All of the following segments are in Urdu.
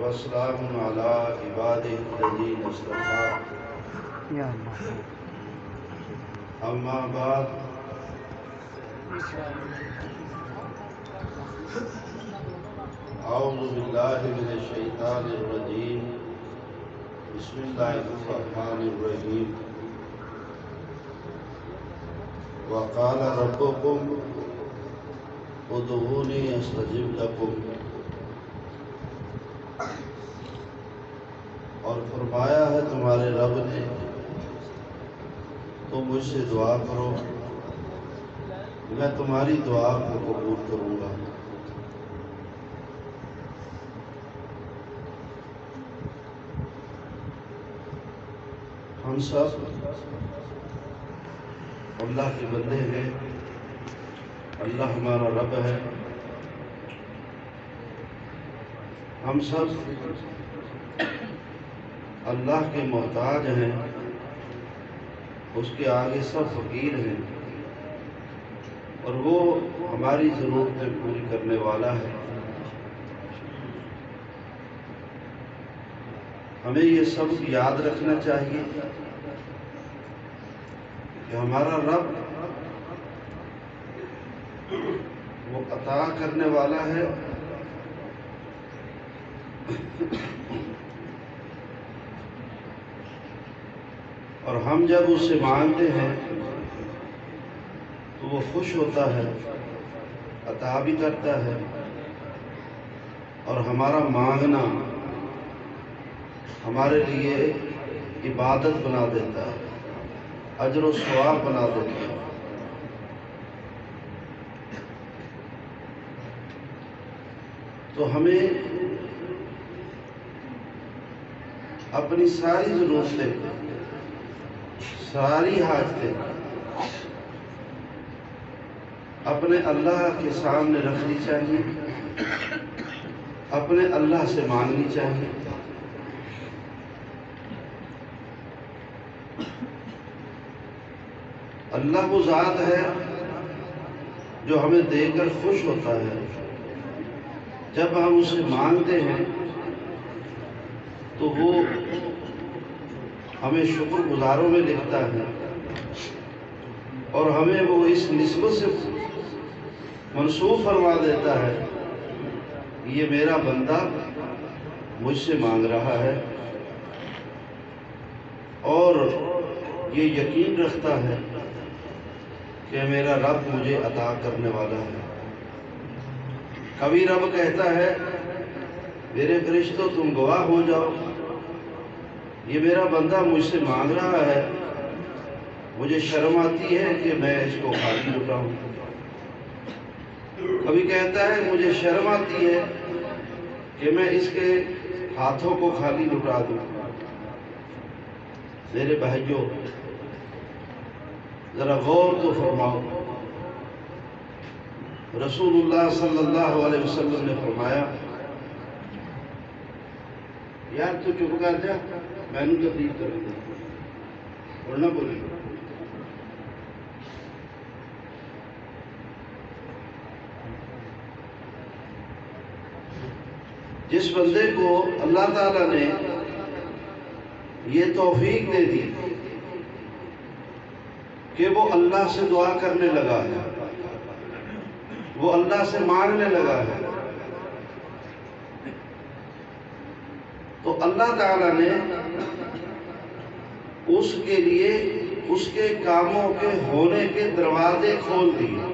وسلام على عباده الذين اصطفى یا اللہ اما بعد اعوذ باللہ من الشیطان الرجیم بسم اللہ الرحمن الرحیم وقال ربكم ادعوني استجب لكم، اور فرمایا ہے تمہارے رب نے تو مجھ سے دعا کرو، میں تمہاری دعا کو قبول کروں گا۔ ہم سب اللہ کے بندے ہیں، اللہ ہمارا رب ہے، ہم سب اللہ کے محتاج ہیں، اس کے آگے سب فقیر ہیں، اور وہ ہماری ضرورتیں پوری کرنے والا ہے۔ ہمیں یہ سب یاد رکھنا چاہیے کہ ہمارا رب وہ عطا کرنے والا ہے، اور ہم جب اس سے مانگتے ہیں تو وہ خوش ہوتا ہے، عطا بھی کرتا ہے، اور ہمارا مانگنا ہمارے لیے عبادت بنا دیتا ہے، اجر و ثواب بنا دیتا ہے۔ تو ہمیں اپنی ساری ضرورتیں، ساری حاجتیں اپنے اللہ کے سامنے رکھنی چاہیے، اپنے اللہ سے مانگنی چاہیے۔ اللہ وہ ذات ہے جو ہمیں دے کر خوش ہوتا ہے، جب ہم اسے مانگتے ہیں تو وہ ہمیں شکر گزاروں میں لکھتا ہے، اور ہمیں وہ اس نسبت سے منسوب فرما دیتا ہے، یہ میرا بندہ مجھ سے مانگ رہا ہے، اور یہ یقین رکھتا ہے کہ میرا رب مجھے عطا کرنے والا ہے۔ کبھی رب کہتا ہے میرے فرشتوں تم گواہ ہو جاؤ، یہ میرا بندہ مجھ سے مانگ رہا ہے، مجھے شرم آتی ہے کہ میں اس کو خالی لٹاؤں۔ کبھی کہتا ہے مجھے شرم آتی ہے کہ میں اس کے ہاتھوں کو خالی لٹا دوں۔ میرے بھائیوں، ذرا غور تو فرماؤ، رسول اللہ صلی اللہ علیہ وسلم نے فرمایا، یار تو چپ کر جا، میں نے تبلیغ کروں گا اور نہ بولے۔ جس بندے کو اللہ تعالیٰ نے یہ توفیق دے دی کہ وہ اللہ سے دعا کرنے لگا ہے، وہ اللہ سے مانگنے لگا ہے، تو اللہ تعالیٰ نے اس کے لیے اس کے کاموں کے ہونے کے دروازے کھول دیے۔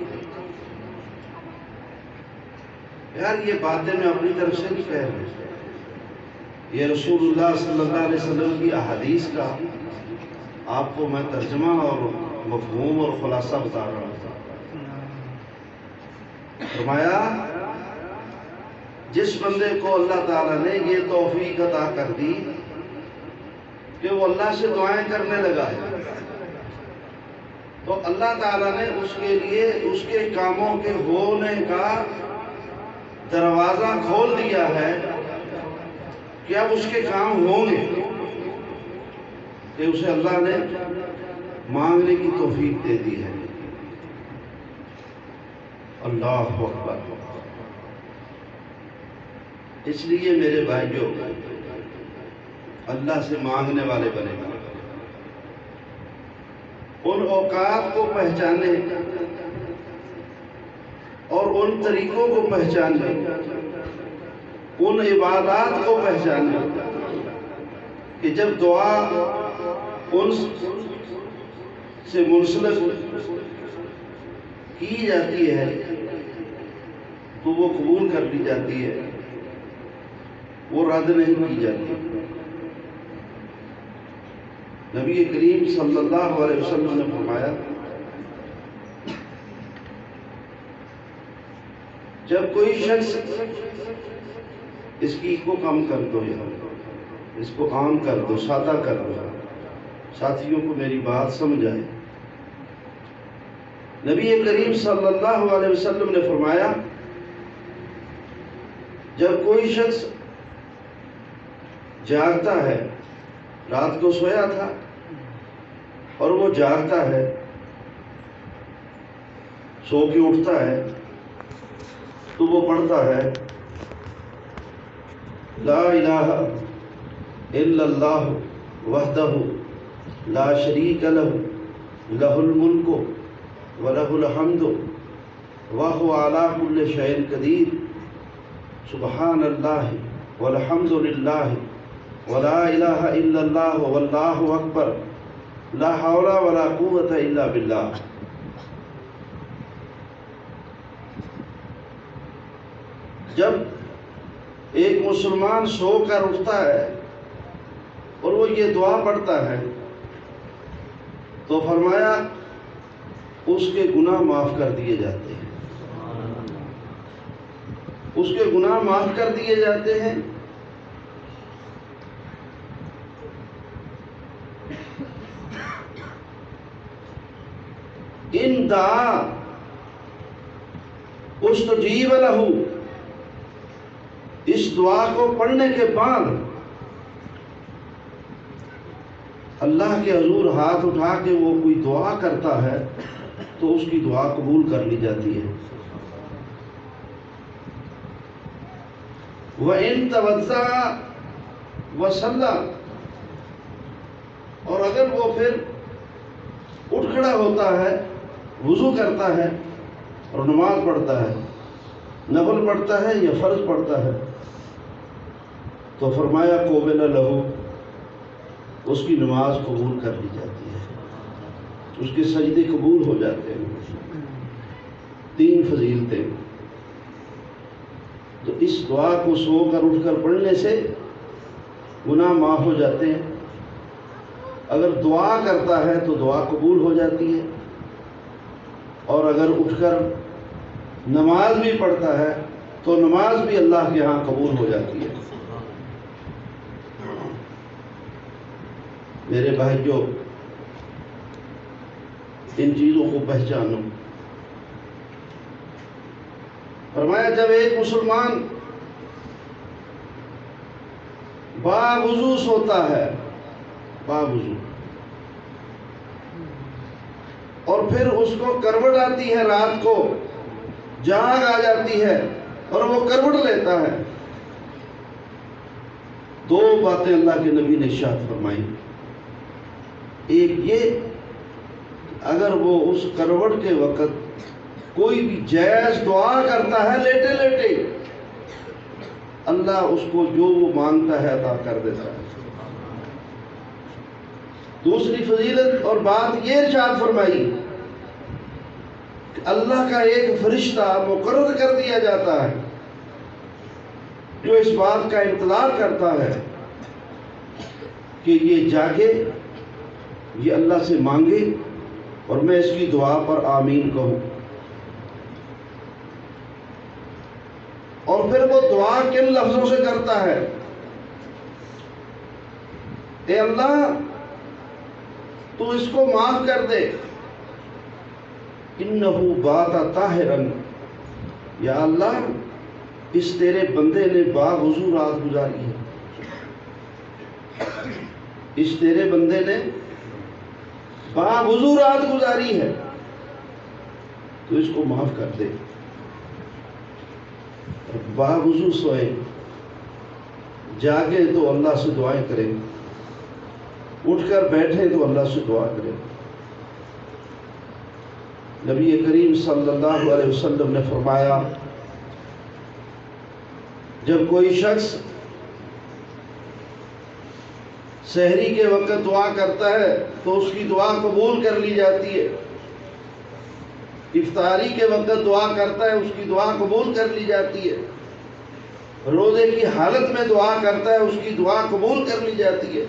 یار یہ باتیں میں اپنی طرف سے نہیں کہہ رہا، یہ رسول اللہ صلی اللہ علیہ وسلم کی احادیث کا آپ کو میں ترجمہ اور مفہوم اور خلاصہ بتا رہا ہوں۔ فرمایا جس بندے کو اللہ تعالیٰ نے یہ توفیق عطا کر دی کہ وہ اللہ سے دعائیں کرنے لگا ہے، تو اللہ تعالیٰ نے اس کے لیے اس کے کاموں کے ہونے کا دروازہ کھول دیا ہے کہ اب اس کے کام ہوں گے، کہ اسے اللہ نے مانگنے کی توفیق دے دی ہے۔ اللہ اکبر۔ اس لیے میرے بھائیوں اللہ سے مانگنے والے بنے گا، ان اوقات کو پہچانے اور ان طریقوں کو پہچانے، ان عبادات کو پہچانے کہ جب دعا ان سے منسلک کی جاتی ہے تو وہ قبول کر لی جاتی ہے، وہ رد نہیں کی جاتی۔ نبی کریم صلی اللہ علیہ وسلم نے فرمایا جب کوئی شخص اس کی کو کم کر دو یا اس کو عام کر دو، سادہ کر دو، ساتھیوں کو میری بات سمجھ آئے۔ نبی کریم صلی اللہ علیہ وسلم نے فرمایا جب کوئی شخص جاگتا ہے، رات کو سویا تھا اور وہ جاگتا ہے، سو کے اٹھتا ہے تو وہ پڑھتا ہے لا الہ الا اللہ وحدہ لا شریک لہ لہ الملک ولہ الحمد وہو علی کل شیء قدیر سبحان اللہ والحمد للہ ولا الہ الا اللہ واللہ اکبر لا حول ولا قوة الا باللہ۔ جب ایک مسلمان سو کر اٹھتا ہے اور وہ یہ دعا پڑھتا ہے تو فرمایا اس کے گناہ معاف کر دیے جاتے ہیں، اس کے گناہ معاف کر دیے جاتے ہیں۔ ان دعا استجیب لہ، اس دعا کو پڑھنے کے بعد اللہ کے حضور ہاتھ اٹھا کے وہ کوئی دعا کرتا ہے تو اس کی دعا قبول کر لی جاتی ہے۔ وَإِن تَوَضَّأَ وَصَلَّى، اور اگر وہ پھر اٹھ کھڑا ہوتا ہے، وضو کرتا ہے اور نماز پڑھتا ہے، نفل پڑھتا ہے یا فرض پڑھتا ہے، تو فرمایا قُبِلَ لَهُ، اس کی نماز قبول کر لی جاتی ہے، اس کے سجدے قبول ہو جاتے ہیں۔ 3 فضیلتیں۔ تو اس دعا کو سو کر اٹھ کر پڑھنے سے گناہ معاف ہو جاتے ہیں، اگر دعا کرتا ہے تو دعا قبول ہو جاتی ہے، اور اگر اٹھ کر نماز بھی پڑھتا ہے تو نماز بھی اللہ کے ہاں قبول ہو جاتی ہے۔ میرے بھائیوں، ان چیزوں کو پہچانو۔ فرمایا جب ایک مسلمان باوضو سوتا ہے، باوضو، اور پھر اس کو کروٹ آتی ہے، رات کو جاگ آ جاتی ہے اور وہ کروٹ لیتا ہے، 2 باتیں اللہ کے نبی نے ارشاد فرمائی۔ ایک یہ اگر وہ اس کروٹ کے وقت کوئی بھی جائز دعا کرتا ہے لیٹے لیٹے، اللہ اس کو جو وہ مانگتا ہے عطا کر دیتا ہے۔ دوسری فضیلت اور بات یہ ارشاد فرمائی کہ اللہ کا ایک فرشتہ مقرر کر دیا جاتا ہے جو اس بات کا انتظار کرتا ہے کہ یہ جاگے، یہ اللہ سے مانگے اور میں اس کی دعا پر آمین کہوں، اور پھر وہ دعا کن لفظوں سے کرتا ہے؟ اے اللہ تو اس کو معاف کر دے، انہو بات طاہرن، یا اللہ اس تیرے بندے نے باوضو رات گزاری ہے، اس تیرے بندے نے باوضو رات گزاری ہے تو اس کو معاف کر دے۔ باوضو سوئے جاگیں تو اللہ سے دعائیں کریں، اٹھ کر بیٹھیں تو اللہ سے دعا کریں۔ نبی کریم صلی اللہ علیہ وسلم نے فرمایا جب کوئی شخص سحری کے وقت دعا کرتا ہے تو اس کی دعا قبول کر لی جاتی ہے، افطاری کے وقت دعا کرتا ہے اس کی دعا قبول کر لی جاتی ہے، روزے کی حالت میں دعا کرتا ہے اس کی دعا قبول کر لی جاتی ہے۔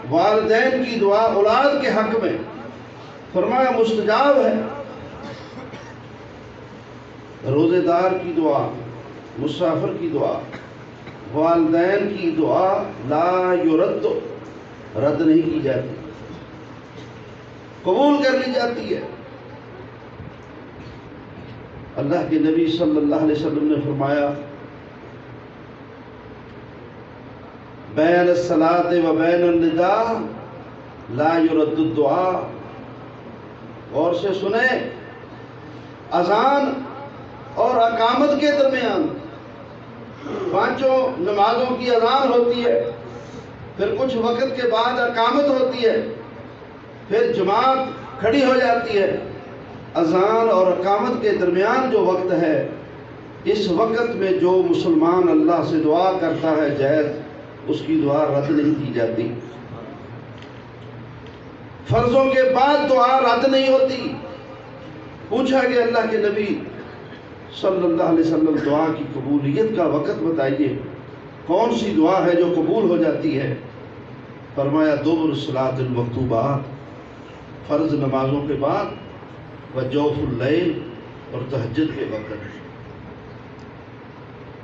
والدین کی دعا اولاد کے حق میں فرمایا مستجاب ہے۔ روزے دار کی دعا، مسافر کی دعا، والدین کی دعا لا یرد، رد نہیں کی جاتی، قبول کر لی جاتی ہے۔ اللہ کے نبی صلی اللہ علیہ وسلم نے فرمایا بین الصلاۃ و بین النداء لا یرد الدعاء، غور سے سنیں، اذان اور اقامت کے درمیان پانچوں نمازوں کی اذان ہوتی ہے، پھر کچھ وقت کے بعد اقامت ہوتی ہے، پھر جماعت کھڑی ہو جاتی ہے۔ اذان اور اقامت کے درمیان جو وقت ہے، اس وقت میں جو مسلمان اللہ سے دعا کرتا ہے جائز، اس کی دعا رد نہیں کی جاتی۔ فرضوں کے بعد دعا رد نہیں ہوتی۔ پوچھا کہ اللہ کے نبی صلی اللہ علیہ وسلم دعا کی قبولیت کا وقت بتائیے، کون سی دعا ہے جو قبول ہو جاتی ہے؟ فرمایا دبر الصلاۃ المکتوبات، فرض نمازوں کے بعد، وجوف اللیل، اور تہجد کے وقت۔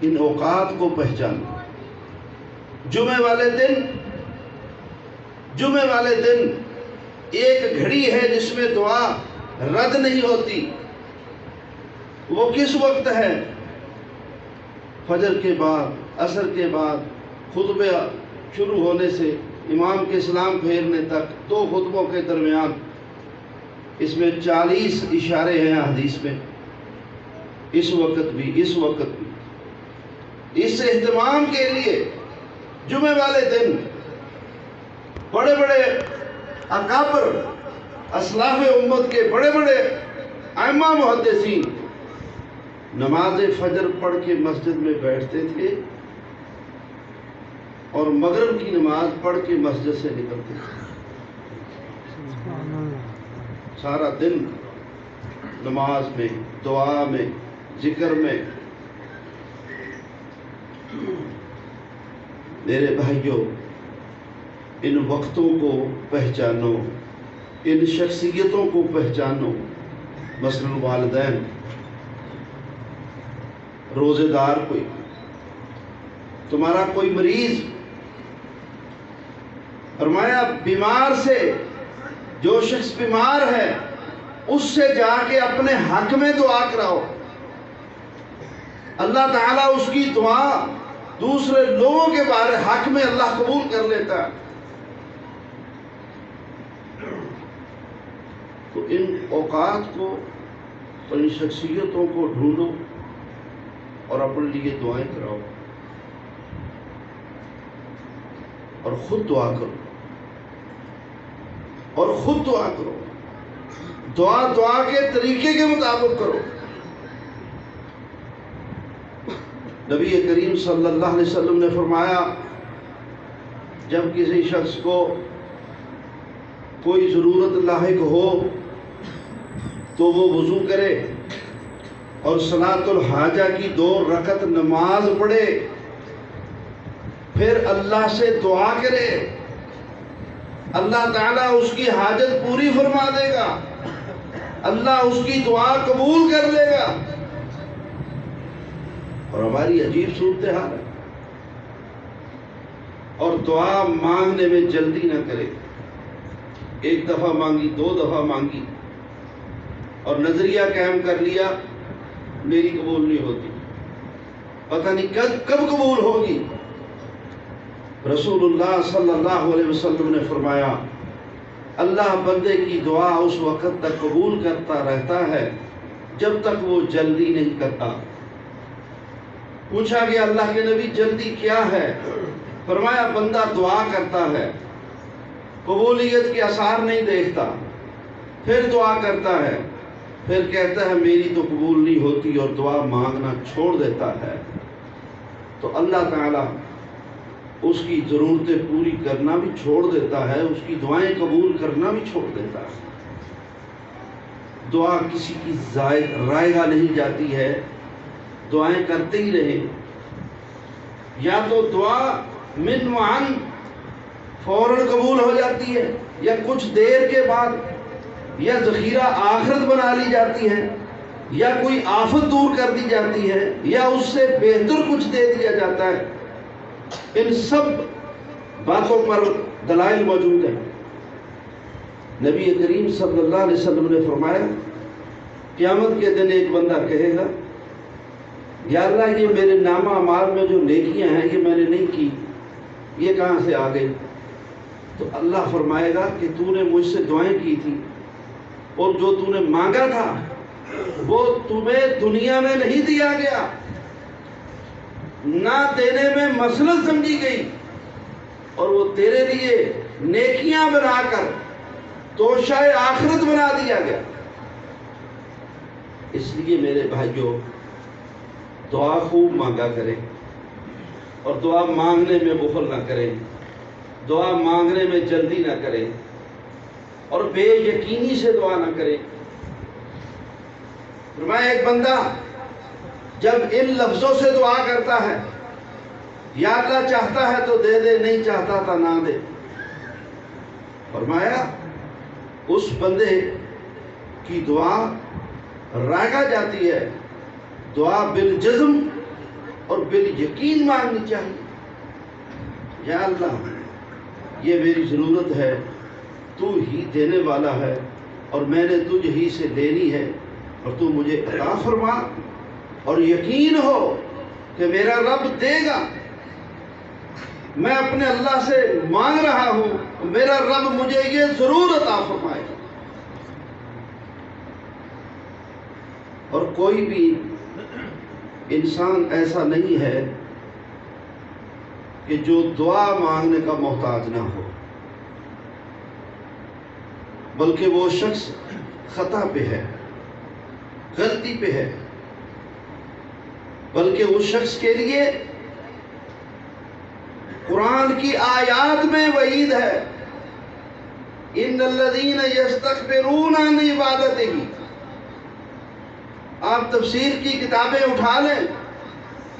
ان اوقات کو پہچانو۔ جمعے والے دن ایک گھڑی ہے جس میں دعا رد نہیں ہوتی، وہ کس وقت ہے؟ فجر کے بعد، عصر کے بعد، خطبہ شروع ہونے سے امام کے سلام پھیرنے تک، دو خطبوں کے درمیان، اس میں 40 اشارے ہیں حدیث میں، اس وقت بھی اس اہتمام کے لیے جمعے والے دن بڑے بڑے اکابر اسلاف امت کے بڑے بڑے ائمہ محدثین نماز فجر پڑھ کے مسجد میں بیٹھتے تھے اور مغرب کی نماز پڑھ کے مسجد سے نکلتے تھے۔ سارا دن نماز میں، دعا میں، ذکر میں۔ میرے بھائیوں، ان وقتوں کو پہچانو، ان شخصیتوں کو پہچانو۔ مثلا والدین، روزے دار، کوئی تمہارا کوئی مریض، فرمایا بیمار سے، جو شخص بیمار ہے اس سے جا کے اپنے حق میں دعا کراؤ، اللہ تعالیٰ اس کی دعا دوسرے لوگوں کے بارے حق میں اللہ قبول کر لیتا ہے۔ تو ان اوقات کو اور ان شخصیتوں کو ڈھونڈو اور اپنے لیے دعائیں کراؤ اور خود دعا کرو، اور خود دعا کرو، دعا کے طریقے کے مطابق کرو۔ نبی کریم صلی اللہ علیہ وسلم نے فرمایا جب کسی شخص کو کوئی ضرورت لاحق ہو تو وہ وضو کرے اور صلاۃ الحاجہ کی 2 رکعت نماز پڑھے، پھر اللہ سے دعا کرے، اللہ تعالیٰ اس کی حاجت پوری فرما دے گا، اللہ اس کی دعا قبول کر لے گا۔ اور ہماری عجیب صورتحال ہے، اور دعا مانگنے میں جلدی نہ کرے، 1 دفعہ مانگی، 2 دفعہ مانگی اور نظریہ قائم کر لیا میری قبول نہیں ہوتی، پتہ نہیں کب قبول ہوگی۔ رسول اللہ صلی اللہ علیہ وسلم نے فرمایا اللہ بندے کی دعا اس وقت تک قبول کرتا رہتا ہے جب تک وہ جلدی نہیں کرتا۔ پوچھا گیا اللہ کے نبی جلدی کیا ہے؟ فرمایا بندہ دعا کرتا ہے، قبولیت کے آثار نہیں دیکھتا، پھر دعا کرتا ہے، پھر کہتا ہے میری تو قبول نہیں ہوتی اور دعا مانگنا چھوڑ دیتا ہے، تو اللہ تعالیٰ اس کی ضرورتیں پوری کرنا بھی چھوڑ دیتا ہے، اس کی دعائیں قبول کرنا بھی چھوڑ دیتا ہے۔ دعا کسی کی رائے گاہ نہیں جاتی ہے، دعائیں کرتے ہی رہیں۔ یا تو دعا من وعن فوراً قبول ہو جاتی ہے، یا کچھ دیر کے بعد، یا ذخیرہ آخرت بنا لی جاتی ہے، یا کوئی آفت دور کر دی جاتی ہے، یا اس سے بہتر کچھ دے دیا جاتا ہے۔ ان سب باتوں پر دلائل موجود ہیں۔ نبی کریم صلی اللہ علیہ وسلم نے فرمایا قیامت کے دن ایک بندہ کہے گا یا اللہ یہ میرے نامہ اعمال میں جو نیکیاں ہیں یہ میں نے نہیں کی، یہ کہاں سے آ گئی؟ تو اللہ فرمائے گا کہ تو نے مجھ سے دعائیں کی تھی اور جو تو نے مانگا تھا وہ تمہیں دنیا میں نہیں دیا گیا، نہ دینے میں مصلحت سمجھی گئی، اور وہ تیرے لیے نیکیاں بنا کر توشہ آخرت بنا دیا گیا۔ اس لیے میرے بھائیوں دعا خوب مانگا کریں، اور دعا مانگنے میں بخل نہ کریں، دعا مانگنے میں جلدی نہ کریں، اور بے یقینی سے دعا نہ کریں۔ فرمایا ایک بندہ جب ان لفظوں سے دعا کرتا ہے، یا اللہ چاہتا ہے تو دے دے، نہیں چاہتا تو نہ دے، فرمایا اس بندے کی دعا رائگا جاتی ہے۔ دعا بالجزم اور بالیقین مانگنی چاہیے۔ یا اللہ یہ میری ضرورت ہے، تو ہی دینے والا ہے، اور میں نے تجھ ہی سے لینی ہے، اور تو مجھے عطا فرما، اور یقین ہو کہ میرا رب دے گا۔ میں اپنے اللہ سے مانگ رہا ہوں، میرا رب مجھے یہ ضرور عطا فرمائے گا۔ اور کوئی بھی انسان ایسا نہیں ہے کہ جو دعا مانگنے کا محتاج نہ ہو، بلکہ وہ شخص خطا پہ ہے، غلطی پہ ہے، بلکہ اس شخص کے لیے قرآن کی آیات میں وعید ہے، ان الذین یستکبرون عن عبادتہ۔ آپ تفسیر کی کتابیں اٹھا لیں،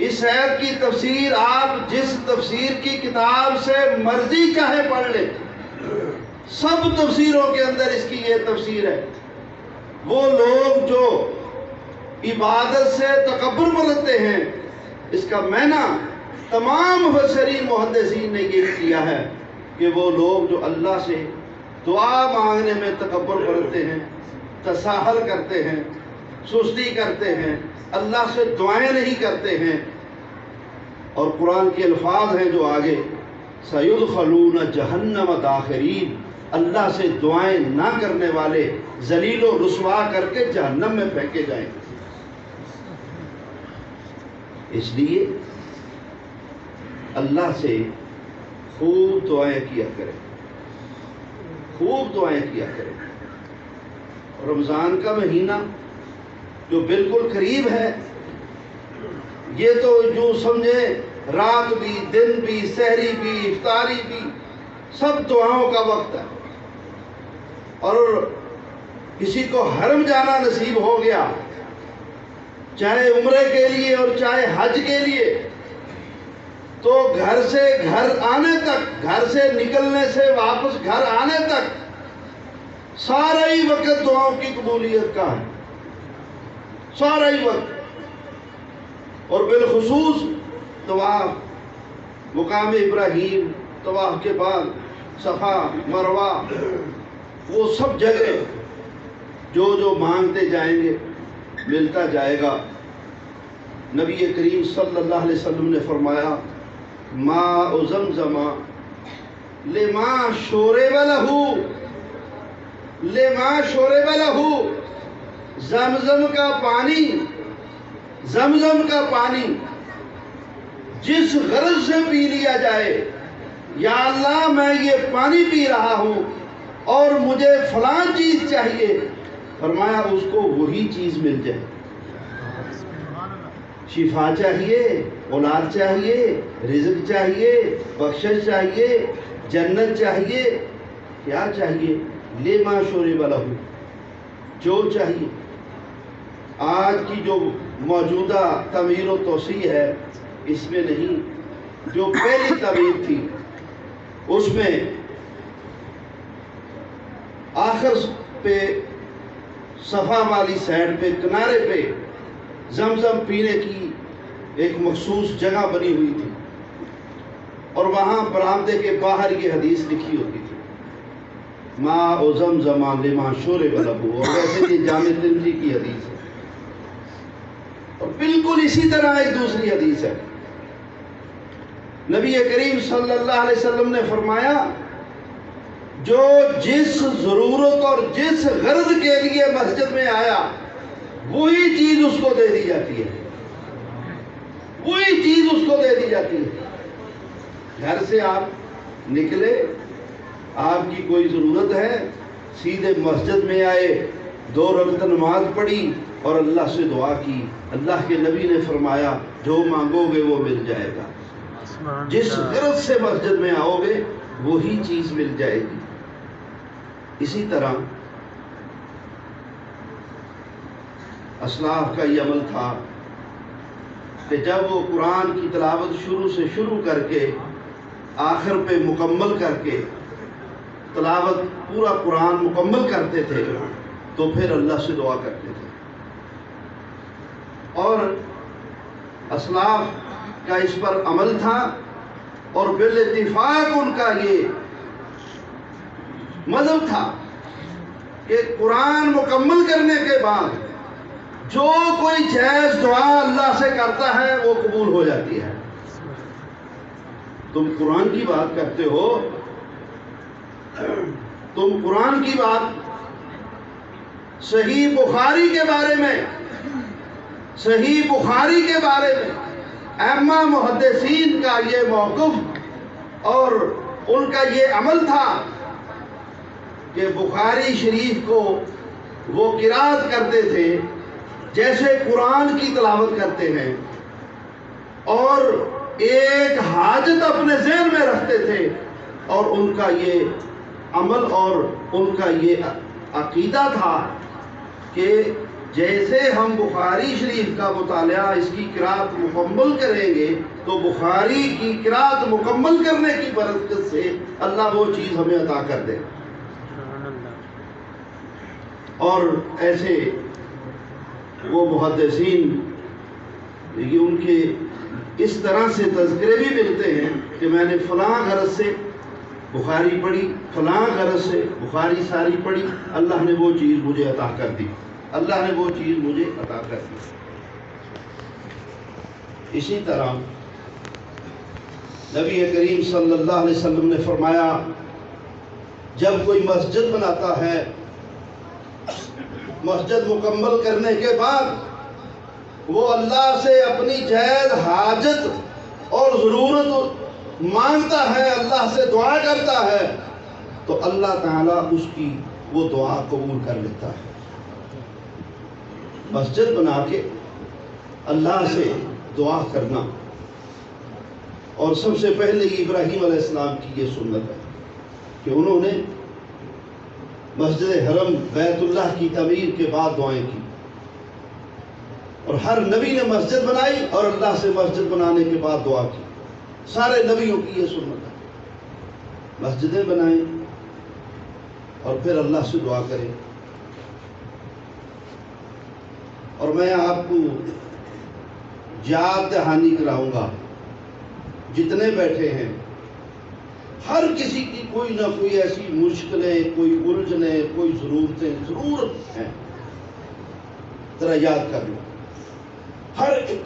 اس آیت کی تفسیر آپ جس تفسیر کی کتاب سے مرضی چاہے پڑھ لیں، سب تفسیروں کے اندر اس کی یہ تفسیر ہے۔ وہ لوگ جو عبادت سے تکبر برتتے ہیں، اس کا معنی تمام مفسرین محدثین نے یہی کیا ہے کہ وہ لوگ جو اللہ سے دعا مانگنے میں تکبر برتتے ہیں، تساہل کرتے ہیں، سستی کرتے ہیں، اللہ سے دعائیں نہیں کرتے ہیں۔ اور قرآن کے الفاظ ہیں جو آگے سَيُدْخَلُونَ جَهَنَّمَ دَاخِرِينَ، اللہ سے دعائیں نہ کرنے والے ذلیل و رسوا کر کے جہنم میں پھینکے جائیں گے۔ اس لیے اللہ سے خوب دعائیں کیا کریں، خوب دعائیں کیا کریں۔ رمضان کا مہینہ جو بالکل قریب ہے، یہ تو جو سمجھے رات بھی، دن بھی، سحری بھی، افطاری بھی، سب دعاؤں کا وقت ہے۔ اور کسی کو حرم جانا نصیب ہو گیا، چاہے عمرے کے لیے اور چاہے حج کے لیے، تو گھر سے گھر آنے تک، گھر سے نکلنے سے واپس گھر آنے تک سارا ہی وقت دعاؤں کی قبولیت کا ہے، سارا ہی وقت۔ اور بالخصوص طواف مقام ابراہیم، طواف کے بعد صفا مروہ، وہ سب جگہ جو جو مانگتے جائیں گے ملتا جائے گا۔ نبی کریم صلی اللہ علیہ وسلم نے فرمایا ماء زمزم لما شرب لہ، لما شرب لہ، زمزم کا پانی، زمزم کا پانی جس غرض سے پی لیا جائے، یا اللہ میں یہ پانی پی رہا ہوں اور مجھے فلاں چیز چاہیے، فرمایا اس کو وہی چیز مل جائے۔ شفا چاہیے، اولاد چاہیے، رزق چاہیے، بخشش چاہیے، جنت چاہیے، کیا چاہیے؟ لما شرب لہ، جو چاہیے۔ آج کی جو موجودہ تعمیر و توسیع ہے اس میں نہیں، جو پہلی تعمیر تھی اس میں آخر پہ صفا والی سائڈ پہ کنارے پہ زمزم پینے کی ایک مخصوص جگہ بنی ہوئی تھی، اور وہاں برآمدے کے باہر یہ حدیث لکھی ہوتی تھی، ماء زمزم لما شرب لہ، اور ویسے یہ جامع ترمذی کی حدیث ہے۔ اور بالکل اسی طرح ایک دوسری حدیث ہے، نبی کریم صلی اللہ علیہ وسلم نے فرمایا جو جس ضرورت اور جس غرض کے لیے مسجد میں آیا وہی چیز اس کو دے دی جاتی ہے، وہی چیز اس کو دے دی جاتی ہے۔ گھر سے آپ نکلے، آپ کی کوئی ضرورت ہے، سیدھے مسجد میں آئے، 2 رکعت نماز پڑھی اور اللہ سے دعا کی، اللہ کے نبی نے فرمایا جو مانگو گے وہ مل جائے گا۔ جس غرض سے مسجد میں آؤ گے وہی چیز مل جائے گی۔ اسی طرح اسلاف کا یہ عمل تھا کہ جب وہ قرآن کی تلاوت شروع سے شروع کر کے آخر پہ مکمل کر کے تلاوت پورا قرآن مکمل کرتے تھے تو پھر اللہ سے دعا کرتے تھے، اور اسلاف کا اس پر عمل تھا، اور بالاتفاق ان کا یہ مذہب تھا کہ قرآن مکمل کرنے کے بعد جو کوئی جائز دعا اللہ سے کرتا ہے وہ قبول ہو جاتی ہے۔ تم قرآن کی بات کرتے ہو، تم قرآن کی بات، صحیح بخاری کے بارے میں، صحیح بخاری کے بارے میں ائمہ محدثین کا یہ موقف اور ان کا یہ عمل تھا کہ بخاری شریف کو وہ قرات کرتے تھے جیسے قرآن کی تلاوت کرتے ہیں، اور ایک حاجت اپنے ذہن میں رکھتے تھے، اور ان کا یہ عمل اور ان کا یہ عقیدہ تھا کہ جیسے ہم بخاری شریف کا مطالعہ اس کی قرات مکمل کریں گے تو بخاری کی قرات مکمل کرنے کی برکت سے اللہ وہ چیز ہمیں عطا کر دے۔ اور ایسے وہ محدثین یہ ان کے اس طرح سے تذکرے بھی ملتے ہیں کہ میں نے فلاں غرض سے بخاری پڑھی، فلاں غرض سے بخاری ساری پڑھی، اللہ نے وہ چیز مجھے عطا کر دی، اللہ نے وہ چیز مجھے عطا کر دی۔ اسی طرح نبی کریم صلی اللہ علیہ وسلم نے فرمایا جب کوئی مسجد بناتا ہے، مسجد مکمل کرنے کے بعد وہ اللہ سے اپنی جائز حاجت اور ضرورت مانگتا ہے، اللہ سے دعا کرتا ہے، تو اللہ تعالیٰ اس کی وہ دعا قبول کر لیتا ہے۔ مسجد بنا کے اللہ سے دعا کرنا، اور سب سے پہلے ابراہیم علیہ السلام کی یہ سنت ہے کہ انہوں نے مسجد حرم بیت اللہ کی تعمیر کے بعد دعائیں کی، اور ہر نبی نے مسجد بنائی اور اللہ سے مسجد بنانے کے بعد دعا کی۔ سارے نبیوں کی یہ سنت ہے، مسجدیں بنائیں اور پھر اللہ سے دعا کریں۔ اور میں آپ کو یاد دہانی کراؤں گا، جتنے بیٹھے ہیں ہر کسی کی کوئی نہ کوئی ایسی مشکلیں، کوئی الجھنیں، کوئی ضرورتیں ضرور ہیں، ذرا یاد کر لو۔ ہر ایک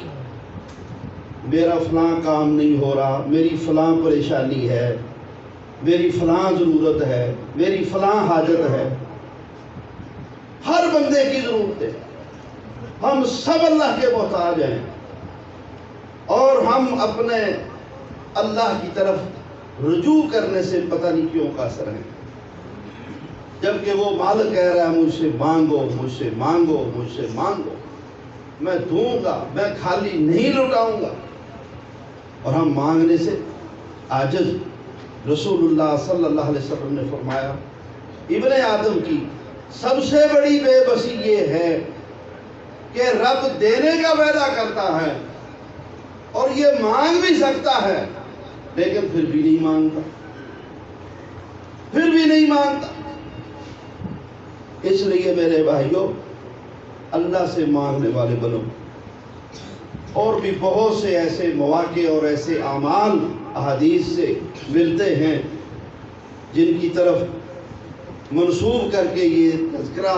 میرا فلاں کام نہیں ہو رہا، میری فلاں پریشانی ہے، میری فلاں ضرورت ہے، میری فلاں حاجت ہے، ہر بندے کی ضرورت ہے۔ ہم سب اللہ کے محتاج ہیں، اور ہم اپنے اللہ کی طرف رجوع کرنے سے پتہ نہیں کیوں قاصر ہیں، جبکہ وہ مالک کہہ رہا ہے مجھ سے مانگو، مجھ سے مانگو، مجھ سے مانگو، میں دوں گا، میں خالی نہیں لوٹاؤں گا، اور ہم مانگنے سے عاجز۔ رسول اللہ صلی اللہ علیہ وسلم نے فرمایا ابن آدم کی سب سے بڑی بے بسی یہ ہے کہ رب دینے کا وعدہ کرتا ہے اور یہ مانگ بھی سکتا ہے، لیکن پھر بھی نہیں مانگتا، پھر بھی نہیں مانگتا۔ اس لیے میرے بھائیوں، اللہ سے مانگنے والے بنو۔ اور بھی بہت سے ایسے مواقع اور ایسے اعمال احادیث سے ملتے ہیں جن کی طرف منسوب کر کے یہ تذکرہ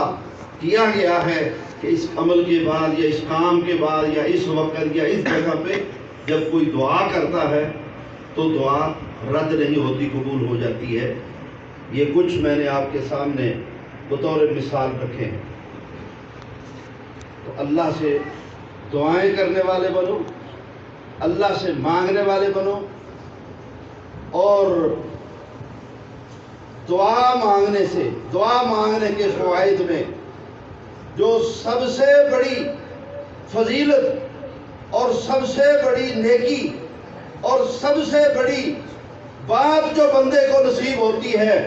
کیا گیا ہے کہ اس عمل کے بعد یا اس کام کے بعد یا اس وقت یا اس جگہ پہ جب کوئی دعا کرتا ہے تو دعا رد نہیں ہوتی، قبول ہو جاتی ہے۔ یہ کچھ میں نے آپ کے سامنے بطور مثال رکھے ہیں۔ تو اللہ سے دعائیں کرنے والے بنو، اللہ سے مانگنے والے بنو، اور دعا مانگنے سے، دعا مانگنے کے فوائد میں جو سب سے بڑی فضیلت اور سب سے بڑی نیکی اور سب سے بڑی بات جو بندے کو نصیب ہوتی ہے،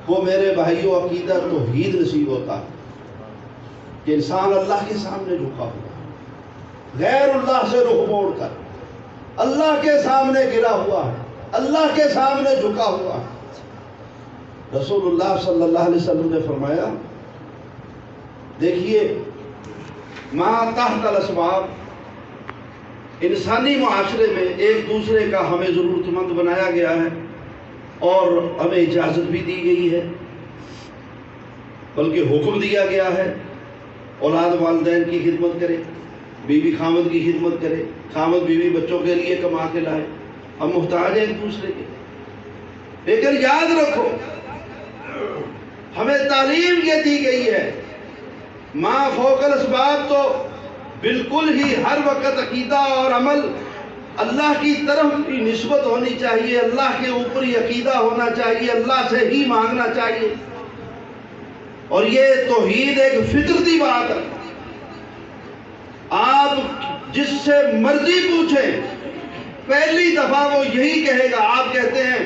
وہ میرے بھائیوں عقیدہ توحید نصیب ہوتا ہے کہ انسان اللہ کے سامنے جھکا ہوا، غیر اللہ سے رخ موڑ کر اللہ کے سامنے گرا ہوا ہے، اللہ کے سامنے جھکا ہوا ہے۔ رسول اللہ صلی اللہ علیہ وسلم نے فرمایا، دیکھیے ما تحت الاسباب، انسانی معاشرے میں ایک دوسرے کا ہمیں ضرورت مند بنایا گیا ہے اور ہمیں اجازت بھی دی گئی ہے، بلکہ حکم دیا گیا ہے اولاد والدین کی خدمت کرے، بیوی خامد کی خدمت کرے، خامد بیوی بچوں کے لیے کما کے لائے، ہم محتاج ہیں ایک دوسرے کے۔ لیکن یاد رکھو، ہمیں تعلیم یہ دی گئی ہے، ما فوق الاسباب تو بالکل ہی ہر وقت عقیدہ اور عمل اللہ کی طرف کی نسبت ہونی چاہیے، اللہ کے اوپر ہی عقیدہ ہونا چاہیے، اللہ سے ہی مانگنا چاہیے، اور یہ توحید ایک فطرتی بات ہے۔ آپ جس سے مرضی پوچھیں، پہلی دفعہ وہ یہی کہے گا۔ آپ کہتے ہیں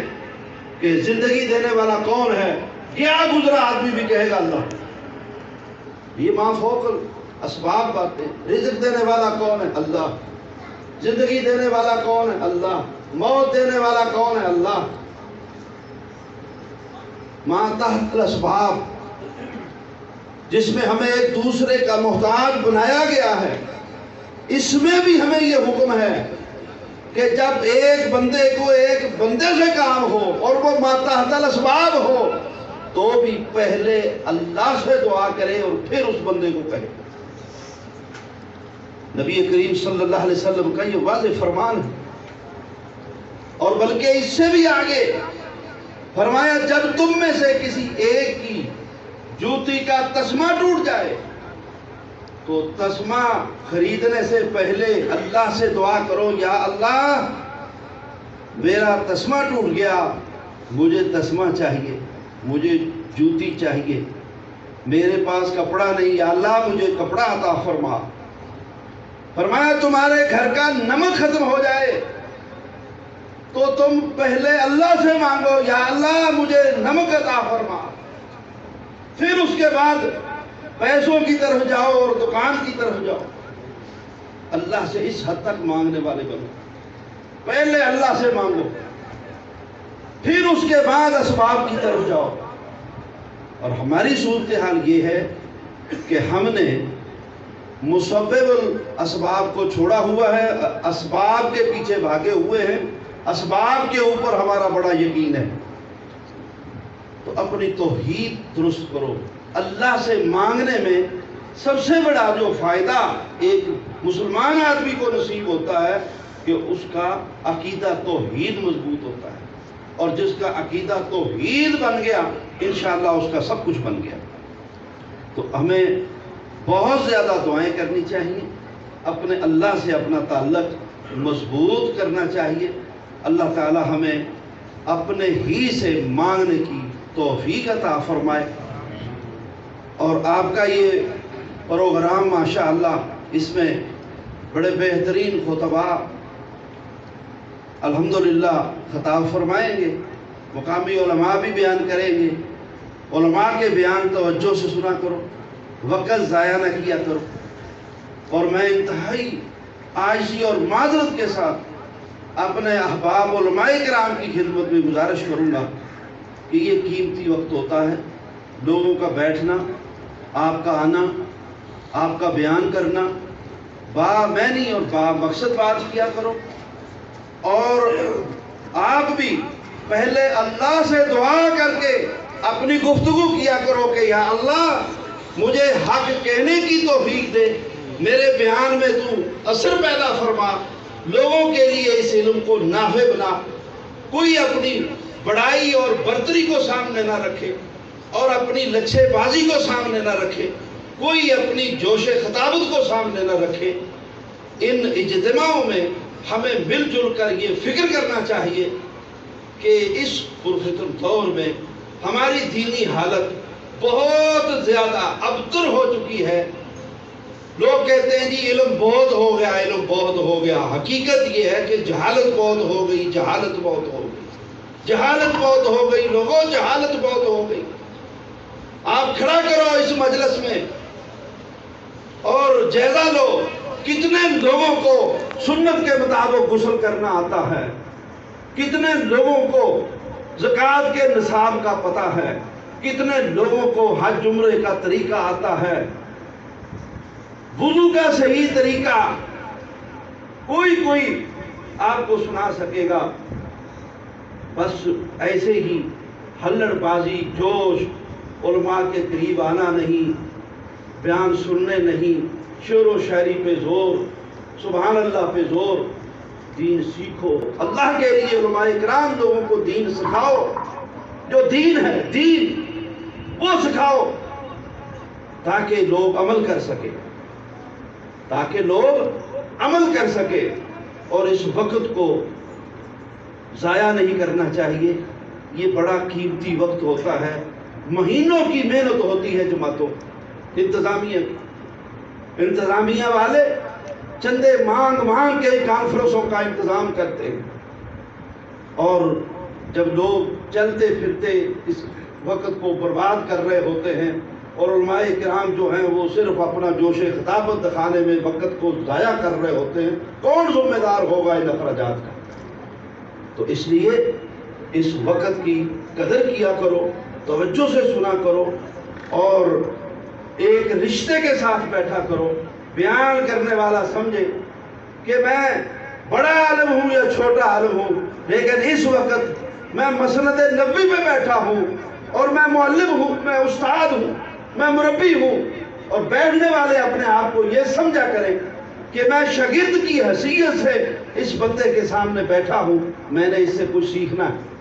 کہ زندگی دینے والا کون ہے، کیا گزرا آدمی بھی کہے گا اللہ۔ یہ ما فوق اسباب باتیں۔ رزق دینے والا کون ہے؟ اللہ۔ زندگی دینے والا کون ہے؟ اللہ۔ موت دینے والا کون ہے؟ اللہ۔ ما تحت الاسباب، جس میں ہمیں ایک دوسرے کا محتاج بنایا گیا ہے، اس میں بھی ہمیں یہ حکم ہے کہ جب ایک بندے کو ایک بندے سے کام ہو اور وہ ما تحت الاسباب ہو تو بھی پہلے اللہ سے دعا کرے اور پھر اس بندے کو کہے۔ نبی کریم صلی اللہ علیہ وسلم کا یہ واضح فرمان ہے، اور بلکہ اس سے بھی آگے فرمایا، جب تم میں سے کسی ایک کی جوتی کا تسمہ ٹوٹ جائے تو تسمہ خریدنے سے پہلے اللہ سے دعا کرو، یا اللہ میرا تسمہ ٹوٹ گیا، مجھے تسمہ چاہیے، مجھے جوتی چاہیے، میرے پاس کپڑا نہیں، یا اللہ مجھے کپڑا عطا فرما۔ فرمایا تمہارے گھر کا نمک ختم ہو جائے تو تم پہلے اللہ سے مانگو، یا اللہ مجھے نمک عطا فرما، پھر اس کے بعد پیسوں کی طرف جاؤ اور دکان کی طرف جاؤ۔ اللہ سے اس حد تک مانگنے والے بنو، پہلے اللہ سے مانگو، پھر اس کے بعد اسباب کی طرف جاؤ۔ اور ہماری صورتحال یہ ہے کہ ہم نے مسبب الاسباب کو چھوڑا ہوا ہے، اسباب کے پیچھے بھاگے ہوئے ہیں، اسباب کے اوپر ہمارا بڑا یقین ہے۔ تو اپنی توحید درست کرو۔ اللہ سے مانگنے میں سب سے بڑا جو فائدہ ایک مسلمان آدمی کو نصیب ہوتا ہے کہ اس کا عقیدہ توحید مضبوط ہوتا ہے، اور جس کا عقیدہ توحید بن گیا انشاءاللہ اس کا سب کچھ بن گیا۔ تو ہمیں بہت زیادہ دعائیں کرنی چاہیے، اپنے اللہ سے اپنا تعلق مضبوط کرنا چاہیے۔ اللہ تعالی ہمیں اپنے ہی سے مانگنے کی توفیق عطا فرمائے۔ اور آپ کا یہ پروگرام ماشاءاللہ، اس میں بڑے بہترین خطبہ الحمدللہ خطاب فرمائیں گے، مقامی علماء بھی بیان کریں گے۔ علماء کے بیان توجہ سے سنا کرو، وقت ضائع نہ کیا کرو۔ اور میں انتہائی عاجزی اور معذرت کے ساتھ اپنے احباب علماء کرام کی خدمت میں گزارش کروں گا کہ یہ قیمتی وقت ہوتا ہے، لوگوں کا بیٹھنا، آپ کا آنا، آپ کا بیان کرنا، با معنی اور با مقصد بات کیا کرو۔ اور آپ بھی پہلے اللہ سے دعا کر کے اپنی گفتگو کیا کرو کہ یا اللہ مجھے حق کہنے کی توفیق دے، میرے بیان میں تو اثر پیدا فرما، لوگوں کے لیے اس علم کو نافع بنا۔ کوئی اپنی بڑائی اور برتری کو سامنے نہ رکھے اور اپنی لچھے بازی کو سامنے نہ رکھے، کوئی اپنی جوش خطابت کو سامنے نہ رکھے۔ ان اجتماعوں میں ہمیں مل جل کر یہ فکر کرنا چاہیے کہ اس پرفتن دور میں ہماری دینی حالت بہت زیادہ ابتر ہو چکی ہے۔ لوگ کہتے ہیں جی علم بہت ہو گیا، علم بہت ہو گیا۔ حقیقت یہ ہے کہ جہالت بہت ہو گئی، جہالت بہت ہو گئی، جہالت بہت ہو گئی، لوگوں جہالت بہت ہو گئی۔ آپ کھڑا کرو اس مجلس میں اور جائزہ لو، کتنے لوگوں کو سنت کے مطابق غسل کرنا آتا ہے، کتنے لوگوں کو زکوٰۃ کے نصاب کا پتہ ہے، کتنے لوگوں کو حج عمرے کا طریقہ آتا ہے، وضو کا صحیح طریقہ کوئی آپ کو سنا سکے گا۔ بس ایسے ہی ہلڑ بازی، جوش، علماء کے قریب آنا نہیں، بیان سننے نہیں، شعر و شاعری پہ زور، سبحان اللہ پہ زور۔ دین سیکھو، اللہ کے لیے علماء کرام لوگوں کو دین سکھاؤ، جو دین ہے دین وہ سکھاؤ تاکہ لوگ عمل کر سکے، تاکہ لوگ عمل کر سکے۔ اور اس وقت کو ضائع نہیں کرنا چاہیے، یہ بڑا قیمتی وقت ہوتا ہے، مہینوں کی محنت ہوتی ہے جماعتوں انتظامیہ والے چندے مانگ کے کانفرنسوں کا انتظام کرتے ہیں، اور جب لوگ چلتے پھرتے اس وقت کو برباد کر رہے ہوتے ہیں اور علماء کرام جو ہیں وہ صرف اپنا جوش خطابت دکھانے میں وقت کو ضائع کر رہے ہوتے ہیں، کون ذمہ دار ہوگا ان اخراجات کا؟ تو اس لیے اس وقت کی قدر کیا کرو، توجہ سے سنا کرو، اور ایک رشتے کے ساتھ بیٹھا کرو۔ بیان کرنے والا سمجھے کہ میں بڑا عالم ہوں یا چھوٹا عالم ہوں، لیکن اس وقت میں مسند نبوی پہ بیٹھا ہوں اور میں معلم ہوں، میں استاد ہوں، میں مربی ہوں۔ اور بیٹھنے والے اپنے آپ کو یہ سمجھا کریں کہ میں شاگرد کی حیثیت سے اس بندے کے سامنے بیٹھا ہوں، میں نے اس سے کچھ سیکھنا ہے،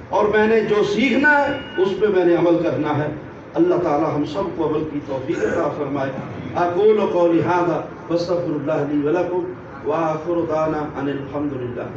اور میں نے جو سیکھنا ہے اس پہ میں نے عمل کرنا ہے۔ اللہ تعالی ہم سب کو عمل کی توفیق عطا فرمائے۔ اقول قولی ھذا واستغفر اللہ لی ولکم وآخر دعوانا ان الحمد للہ۔